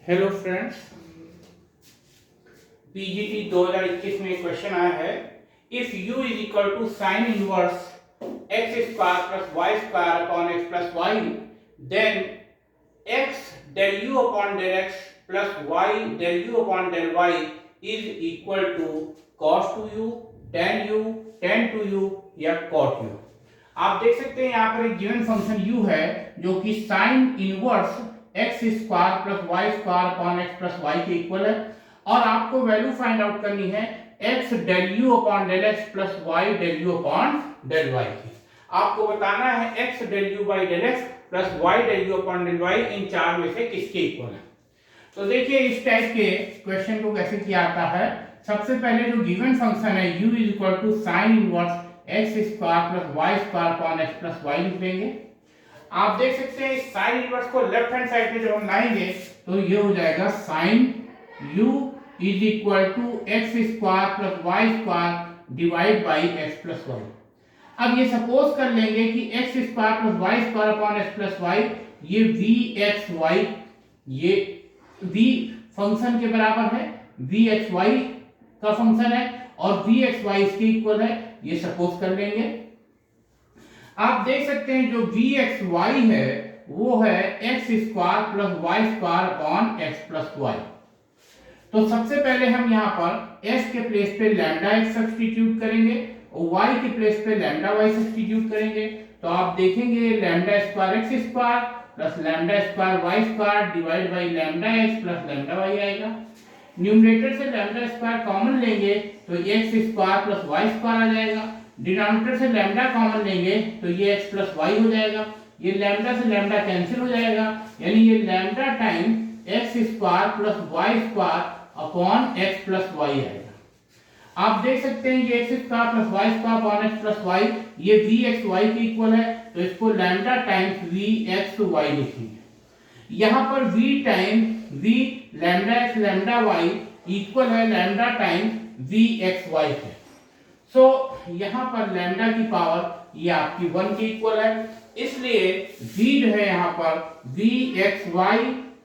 Hello friends, PGT 2021 में एक question आया है। If u is equal to sine inverse x square plus y square upon x plus y, then x del u upon del x plus y del u upon del y is equal to cos two u, tan two u या cot u. आप देख सकते हैं यहाँ पर एक given function u है जो कि sine inverse x square plus y square upon x plus y के इक्वल है, और आपको वैल्यू फाइंड आउट करनी है x del u upon del x plus y del u upon del y की। आपको बताना है x del u by del x plus y del u upon del y इन चार में से किसके इक्वल है। तो देखिए इस टाइप के क्वेश्चन को कैसे किया जाता है। सबसे पहले जो गिवन फंक्शन है u is equal to sine inverse x square plus y square upon x plus y लिख देंगे। आप देख सकते हैं इस साइन इनवर्स को लेफ्ट हैंड साइड पे जब हम लाएंगे तो ये हो जाएगा sine u is equal to x square plus y square divide by x plus y. अब ये सपोज कर लेंगे कि x square plus y square upon x plus y ये वी एक्स वाई ये v फंक्शन के बराबर है, वी एक्स वाई का फंक्शन है और वी एक्स वाई इसके इक्वल है, ये सपोज कर लेंगे। आप देख सकते हैं जो वी एक्स वाई है वो है x square plus y square upon x plus y. तो सबसे पहले हम यहाँ पर s के प्लेस पे लैम्डा x सब्स्टिट्यूट करेंगे और y के प्लेस पे लैम्डा y सब्स्टिट्यूट करेंगे। तो आप देखेंगे lambda square x square plus lambda square y square divide by lambda x plus lambda y आएगा। न्यूमरेटर से लैम्डा स्क्वायर कॉमन लेंगे तो x square plus y square आ जाएगा। डिनोमिनेटर से लैम्डा कॉमन लेंगे तो ये x प्लस वाई हो जाएगा। ये लैम्डा से लैम्डा कैंसिल हो जाएगा, यानी ये lambda time x square plus y square upon x plus y आएगा। आप देख सकते हैं ये x square plus y square upon x plus y ये वी एक्स वाई के इक्वल है, तो इसको lambda times v x y लिखेंगे। यहाँ पर v time v lambda x lambda y equal है lambda times v x y है। सो यहाँ पर लैम्डा की पावर ये आपकी 1 के इक्वल है, इसलिए v जो है यहाँ पर v x y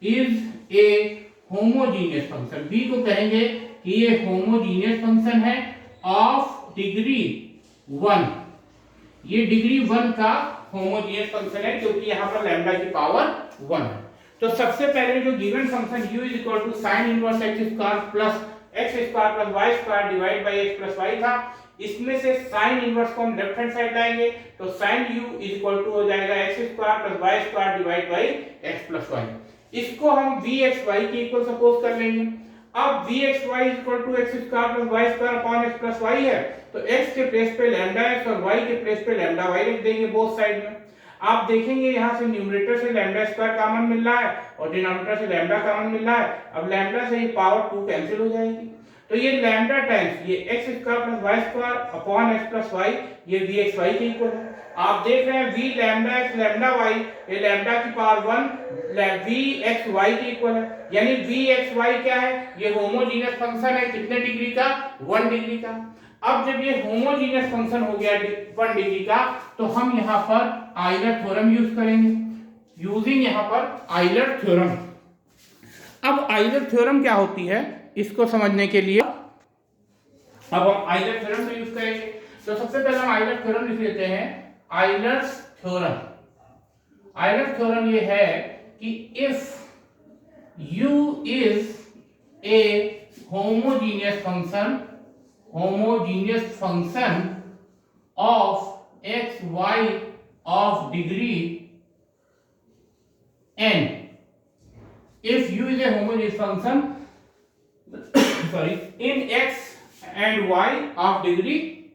is a homogeneous function. v को कहेंगे कि ये होमोजीनियस फंक्शन है ऑफ डिग्री 1। ये डिग्री 1 का होमोजीनियस फंक्शन है क्योंकि यहाँ पर लैम्डा की पावर 1 है। तो सबसे पहले जो given function u is equal to sine inverse x square plus x square plus y square divide by x plus y था, इसमें से साइन इनवर्स को हम लेफ्ट हैंड साइड लाएंगे तो sine u is equal to हो जाएगा x square plus y square divide by x plus y. इसको हम वी एक्स वाई के इक्वल सपोज कर लेंगे। अब v x y is equal to x square plus y square upon x plus y है, तो x के place पे लैम्डा x और y के प्लेस पे लैम्डा y लिख देंगे बोथ साइड में। आप देखेंगे यहाँ से न्यूमरेटर से लैम्डा स्क्वायर कॉमन मिल रहा है और डिनोमिनेटर से लैम्डा कॉमन मिल रहा है। अब लैम्डा से ये पावर 2 कैंसिल हो जाएगी, तो ये लैम्डा टाइम्स ये x square plus y square upon x plus y ये वी एक्स वाई के इक्वल है। आप देख रहे हैं v lambda x lambda y ये लैम्डा की पावर 1 वी एक्स वाई के इक्वल है, यानी वी एक्स वाई क्या है ये होमोजीनियस फंक्शन है कितने डिग्री का 1 डिग्री का। अब जब ये होमोजीनियस फंक्शन हो गया 1 डिग्री का तो हम यहाँ पर आइलर थ्योरम यूज करेंगे, यूजिंग यहाँ पर आइलर थ्योरम। अब आइलर थ्योरम क्या होती है इसको समझने के लिए अब हम आइलर थ्योरम को यूज करेंगे। तो सबसे पहले हम आइलर थ्योरम लिख लेते हैं। आइलर्स थ्योरम, आइलर थ्योरम ये है कि if u is a homogeneous function of x y of degree n, if u is a homogeneous function sorry in x and y of degree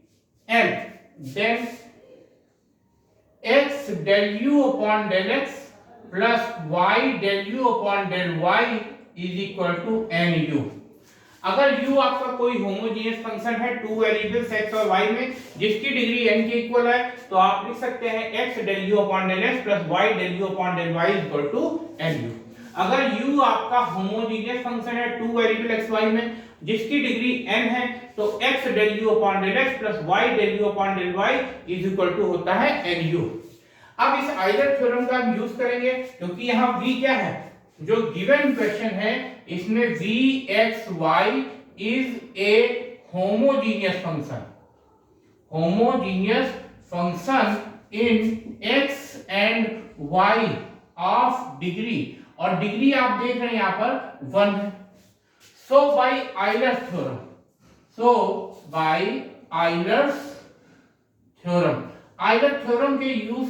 n, then x del u upon del x plus y del u upon del y is equal to nu। अगर u आपका कोई homogeneous function है 2 variables x और y में जिसकी degree n के equal है, तो आप लिख सकते हैं x del u upon del x plus y del u upon del y is equal to nu। अगर u आपका होमोजीनियस फंक्शन है 2 वेरिएबल x y में जिसकी डिग्री n है तो x del u upon del x plus y del u upon del y is equal to होता है nu। अब इस आइलर थ्योरम का हम यूज करेंगे क्योंकि यहाँ v क्या है जो गिवन क्वेश्चन है इसमें v(x,y) is a homogeneous function in x and y of degree, और डिग्री आप देख रहे हैं यहां पर 1 है। सो बाय आइलर्स थ्योरम के यूज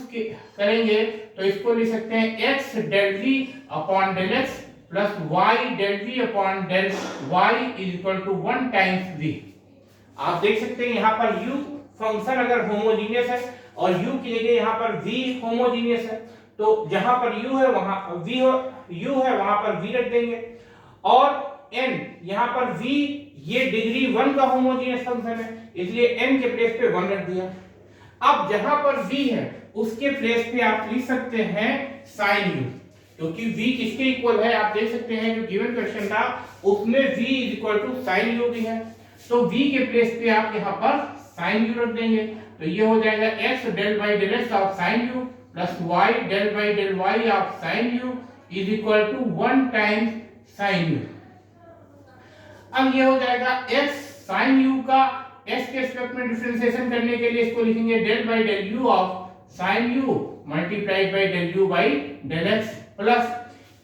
करेंगे तो इसको लिख सकते हैं x del v upon del x plus y del v upon del y is equal to 1 times v। आप देख सकते हैं यहाँ पर u फंक्शन अगर होमोजीनियस है और u की जगह यहाँ पर v होमोजीनियस है, तो जहां पर u है वहां u है वहां पर v रख देंगे, और n यहाँ पर v ये डिग्री 1 का होमोजीनियस फंक्शन है, इसलिए n के प्लेस पे 1 रख दिया। अब जहां पर v है उसके प्लेस पे आप लिख सकते हैं sin u, क्योंकि v किसके इक्वल है आप देख सकते हैं, जो गिवन क्वेश्चन था उसमें v is equal to sin u भी है, तो v के प्लेस पे आप यहाँ पर sin u रख देंगे, तो ये हो जाएगा x del by del x of sin u plus y del by del y of sin u is equal to 1 times sin u। अब ये हो जाएगा x sin u का x के रिस्पेक्ट में डिफरेंशिएशन करने के लिए इसको लिखेंगे del by del u of sin u multiplied by del u by del x, plus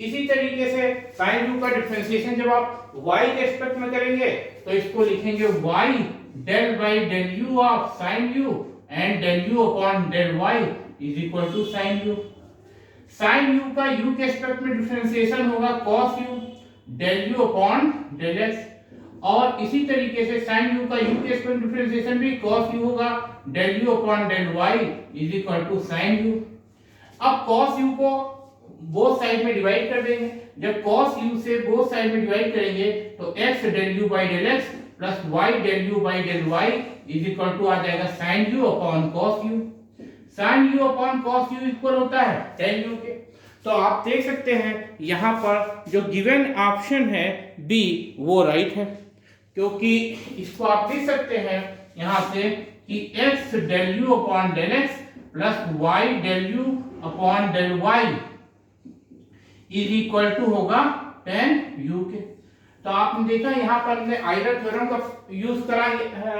इसी तरीके से sin u का डिफरेंशिएशन जब आप y के रिस्पेक्ट में करेंगे तो इसको लिखेंगे y del by del u of sin u and del u upon del y is equal to sin u। sin u का u के रिस्पेक्ट में डिफरेंशिएशन होगा cos u del u upon del x, और इसी तरीके से sin u का u के रिस्पेक्ट में डिफरेंशिएशन भी cos u होगा del u upon del y is equal to sin u। अब cos u को बोथ साइड में डिवाइड कर देंगे, जब cos u से बोथ साइड में डिवाइड करेंगे तो x del u by del x plus y del u by del y is equal to आ जाएगा sin u upon cos u। sin u upon cos u equal होता है tan u के, तो आप देख सकते हैं यहाँ पर जो गिवन ऑप्शन है B वो राइट है, क्योंकि इसको आप लिख सकते हैं यहाँ से कि x del u upon del x plus y del u upon del y is equal to होगा tan u के। तो आपने देखा यहाँ पर हमने आइलर थ्योरम का यूज करा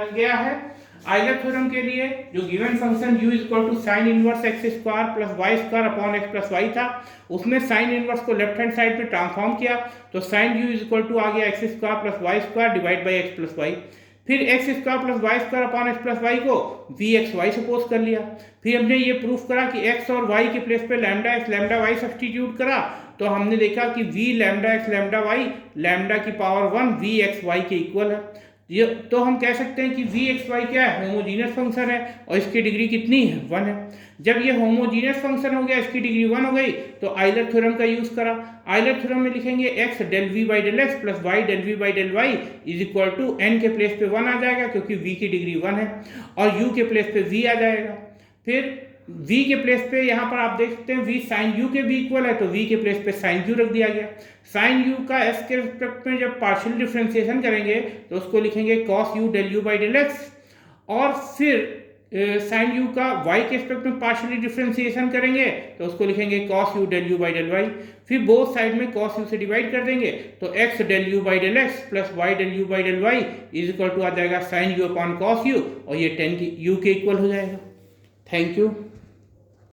गया है। आइलर थ्योरम के लिए जो given function u equal to sine inverse x square plus y square upon x plus y था, उसमें साइन इनवर्स को लेफ्ट हैंड साइड पे ट्रांसफॉर्म किया तो साइन u इक्वल टू आ गया x square plus y square divide by x plus y, फिर x square plus y square upon x plus y को वी एक्स वाई सपोज कर लिया, फिर हमने ये प्रूफ करा कि एक्स और वाई के प्लेस पे lambda x lambda y substitute करा, तो हमने देखा कि v lambda x lambda y lambda की पावर 1 v एक्स वाई के इक्वल है। ये तो हम कह सकते हैं कि v एक्स वाई क्या है, होमोजीनियस फंक्शन है और इसकी डिग्री कितनी है 1 है। जब ये होमोजीनियस फंक्शन हो गया, इसकी डिग्री 1 हो गई, तो आइलर थ्योरम का यूज करा। आइलर थ्योरम में लिखेंगे x del v by del x plus y del v by del y is equal to n के प्लेस पे 1 आ जाएगा क्योंकि v की डिग्री 1 है, और u के प्लेस पे v आ जाएगा। फिर v के प्लेस पे यहाँ पर आप देख सकते हैं v sin u के भी इक्वल है, तो v के प्लेस पे sin u रख दिया गया। sin u का s के रिस्पेक्ट में जब पार्शियल डिफरेंशिएशन करेंगे तो उसको लिखेंगे cos u del u by del x, और फिर sin u का y के रिस्पेक्ट में पार्शियली डिफरेंशिएशन करेंगे तो उसको लिखेंगे cos u del u by del y, फिर बोथ साइड में cos u से डिवाइड कर देंगे तो x del u by del x plus y del u by del y is equal to आ जाएगा sin u upon cos u, और ये tan u के इक्वल हो जाएगा। Thank you.